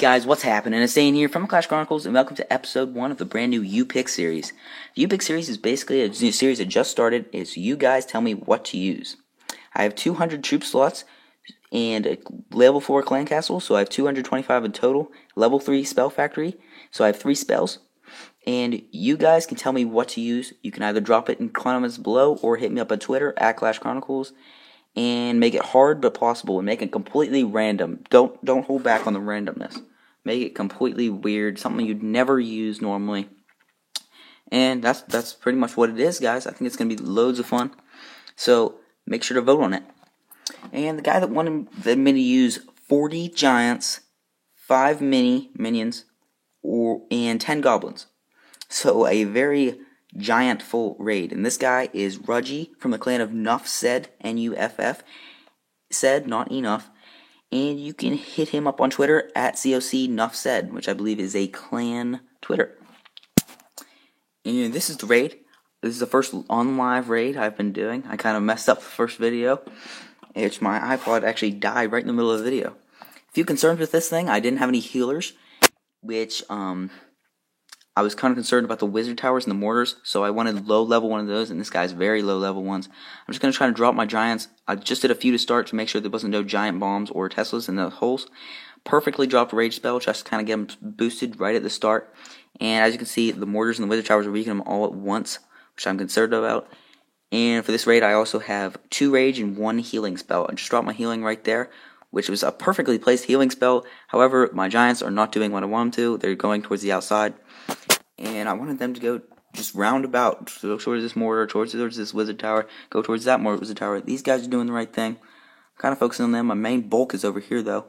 guys, what's happening? It's Zane here from Clash Chronicles, and welcome to episode 1 of the brand new U-Pick series. The U-Pick series is basically a new series that just started. It's you guys tell me what to use. I have 200 troop slots and a level 4 clan castle, so I have 225 in total. Level 3 spell factory, so I have 3 spells. And you guys can tell me what to use. You can either drop it in comments below or hit me up on Twitter at Clash Chronicles. And make it hard but possible, and make it completely random. Don't hold back on the randomness. Make it completely weird, something you'd never use normally. And that's pretty much what it is, guys. I think it's gonna be loads of fun. So make sure to vote on it. And the guy that wanted me to use 40 giants, 5 minions, and 10 goblins. So a very giant full raid, and this guy is Rudgy from the clan of Nuff Said, N-U-F-F, said, not enough, and you can hit him up on Twitter at COC Nuff Said, which I believe is a clan Twitter. And this is the raid. This is the first on-live raid I've been doing. I kind of messed up the first video, which my iPod actually died right in the middle of the video. A few concerns with this thing: I didn't have any healers, which, I was kind of concerned about the wizard towers and the mortars, so I wanted low level one of those, and this guy's very low level ones. I'm just going to try to drop my giants. I just did a few to start to make sure there wasn't no giant bombs or Teslas in the holes. Perfectly dropped a rage spell, just to kind of get them boosted right at the start. And as you can see, the mortars and the wizard towers are weakening them all at once, which I'm concerned about. And for this raid, I also have 2 rage and 1 healing spell. I just dropped my healing right there, which was a perfectly placed healing spell. However, my giants are not doing what I want them to. They're going towards the outside. And I wanted them to go just roundabout, so towards this mortar, towards this wizard tower, go towards that wizard tower. These guys are doing the right thing. I'm kind of focusing on them. My main bulk is over here, though.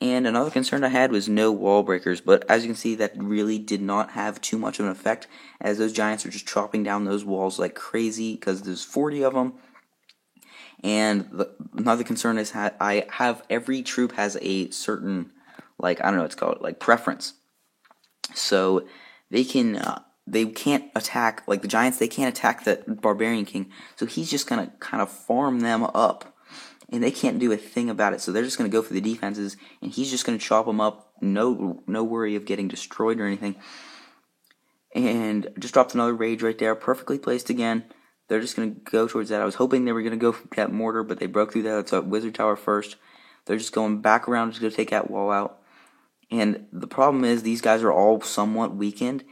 And another concern I had was no wall breakers, but as you can see, that really did not have too much of an effect, as those giants are just chopping down those walls like crazy, because there's 40 of them. And another concern is I have every troop has a certain, like, I don't know what it's called, like, preference. So they can't attack, like the giants, they can't attack the barbarian king, so he's just gonna kind of farm them up, and they can't do a thing about it, so they're just gonna go for the defenses, and he's just gonna chop them up, no worry of getting destroyed or anything. And just dropped another rage right there, perfectly placed again. They're just gonna go towards that. I was hoping they were gonna go for that mortar, but they broke through that. It's a wizard tower first. They're just going back around to go take that wall out. And the problem is these guys are all somewhat weakened,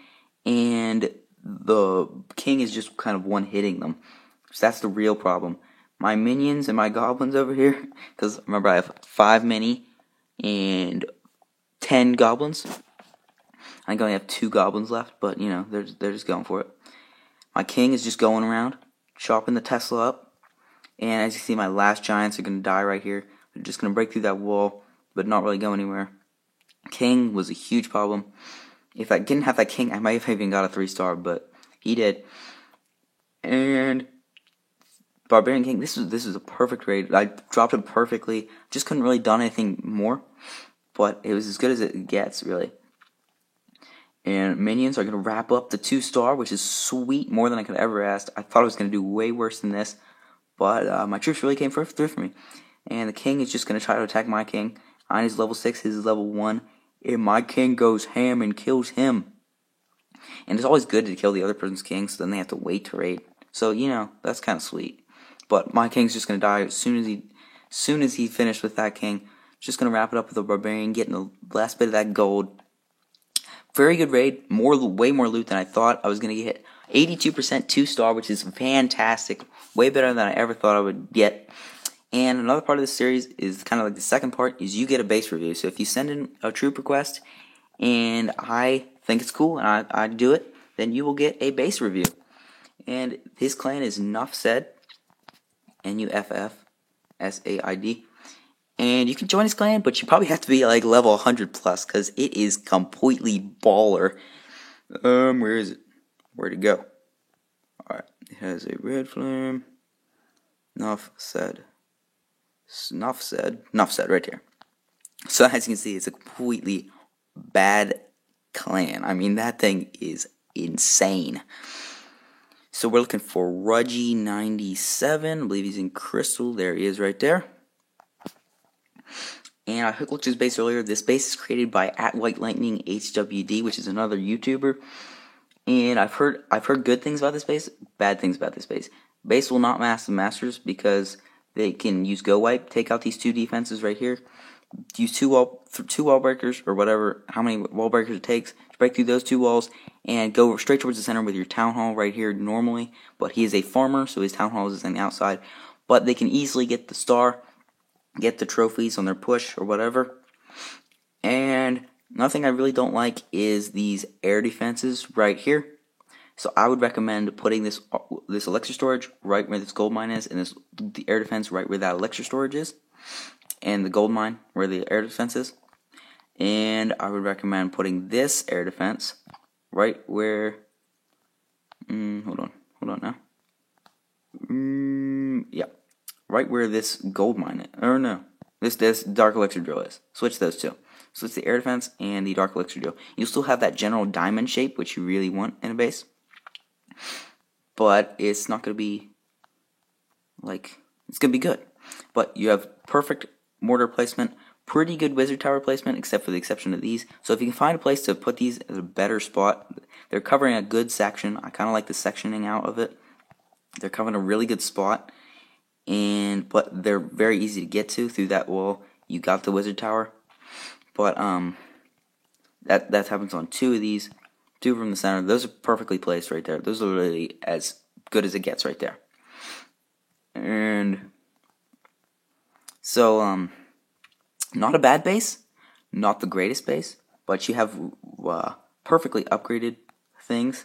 and the king is just kind of one-hitting them. So that's the real problem. My minions and my goblins over here, because remember I have 5 mini and 10 goblins. I only have 2 goblins left, but you know, they're just going for it. My king is just going around, chopping the Tesla up, and as you see, my last giants are going to die right here. They're just going to break through that wall, but not really go anywhere. King was a huge problem. If I didn't have that king, I might have even got a 3-star, but he did. And Barbarian King, this was a perfect raid. I dropped him perfectly. Just couldn't really done anything more, but it was as good as it gets, really. And minions are going to wrap up the 2-star, which is sweet, more than I could ever ask. I thought I was going to do way worse than this, but my troops really came through for me. And the king is just going to try to attack my king. Mine is level 6, his is level 1. And my king goes ham and kills him. And it's always good to kill the other person's king, so then they have to wait to raid. So, you know, that's kind of sweet. But my king's just going to die as soon as he finished with that king. Just going to wrap it up with a barbarian, getting the last bit of that gold. Very good raid. Way more loot than I thought I was going to get. 82% 2-star, which is fantastic. Way better than I ever thought I would get. And another part of this series is kind of like the second part, is you get a base review. So if you send in a troop request and I think it's cool and I do it, then you will get a base review. And his clan is Nuff Said, N-U-F-F-S-A-I-D. And you can join his clan, but you probably have to be like level 100 plus, because it is completely baller. Where is it? Where'd it go? Alright, it has a red flame. Nuff Said right here. So as you can see, it's a completely bad clan. I mean, that thing is insane. So we're looking for Rudgy97. I believe he's in Crystal. There he is right there. And I looked at his base earlier. This base is created by @WhiteLightning HWD, which is another YouTuber. And I've heard good things about this base, bad things about this base. Base will not mask the Masters because they can use Go Wipe, take out these 2 defenses right here, use two wall breakers or whatever, how many wall breakers it takes to break through those 2 walls, and go straight towards the center with your Town Hall right here normally. But he is a farmer, so his Town Hall is on the outside. But they can easily get the star, get the trophies on their push or whatever. And another thing I really don't like is these air defenses right here. So I would recommend putting this elixir storage right where this gold mine is, and the air defense right where that elixir storage is, and the gold mine where the air defense is. And I would recommend putting this air defense right where. Hold on now. Yeah, right where this gold mine is, or no, this dark elixir drill is. Switch those two. So it's the air defense and the dark elixir drill. You'll still have that general diamond shape, which you really want in a base, but it's not going to be it's going to be good. But you have perfect mortar placement, pretty good wizard tower placement, except for the exception of these. So if you can find a place to put these at a better spot, they're covering a good section. I kind of like the sectioning out of it. They're covering a really good spot, but they're very easy to get to through that wall. You got the wizard tower. But that happens on 2 of these, 2 from the center. Those are perfectly placed right there. Those are really as good as it gets right there. And so not a bad base, not the greatest base, but you have perfectly upgraded things.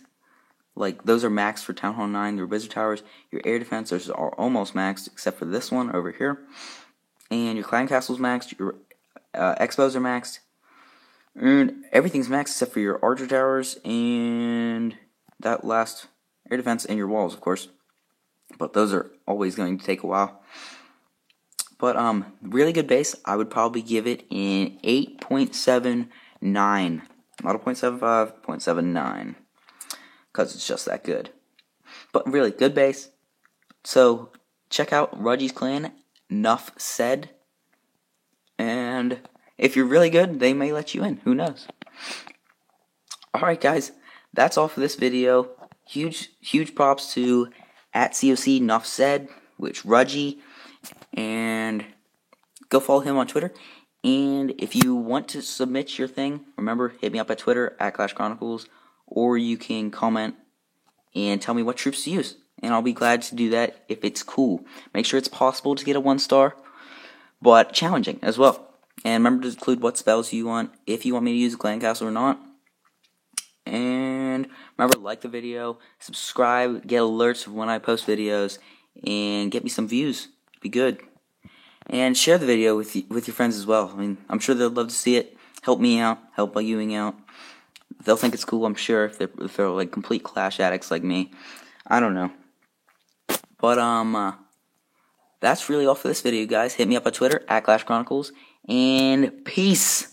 Like those are maxed for Town Hall 9. Your wizard towers, your air defenses are almost maxed except for this one over here, and your clan castle's maxed. Your expos are maxed, and everything's maxed except for your archer towers and that last air defense and your walls, of course. But those are always going to take a while. But really good base. I would probably give it an 8.79, not a 0.75, 0.79, because it's just that good. But really good base. So check out Rudgy's clan. Nuff said. And if you're really good, they may let you in. Who knows? Alright guys, that's all for this video. Huge props to @COC Nuff Said, which Rudgy, and go follow him on Twitter. And if you want to submit your thing, remember, hit me up at Twitter @ClashChronicles, or you can comment and tell me what troops to use, and I'll be glad to do that if it's cool. Make sure it's possible to get a 1-star, but challenging as well. And remember to include what spells you want, if you want me to use a clan castle or not. And remember to like the video, subscribe, get alerts when I post videos, and get me some views. Be good. And share the video with your friends as well. I mean, I'm sure they'll love to see it. Help me out, help Ewing out. They'll think it's cool, I'm sure, if they're like complete Clash addicts like me. I don't know. But that's really all for this video, guys. Hit me up on Twitter @ClashChronicles, and peace.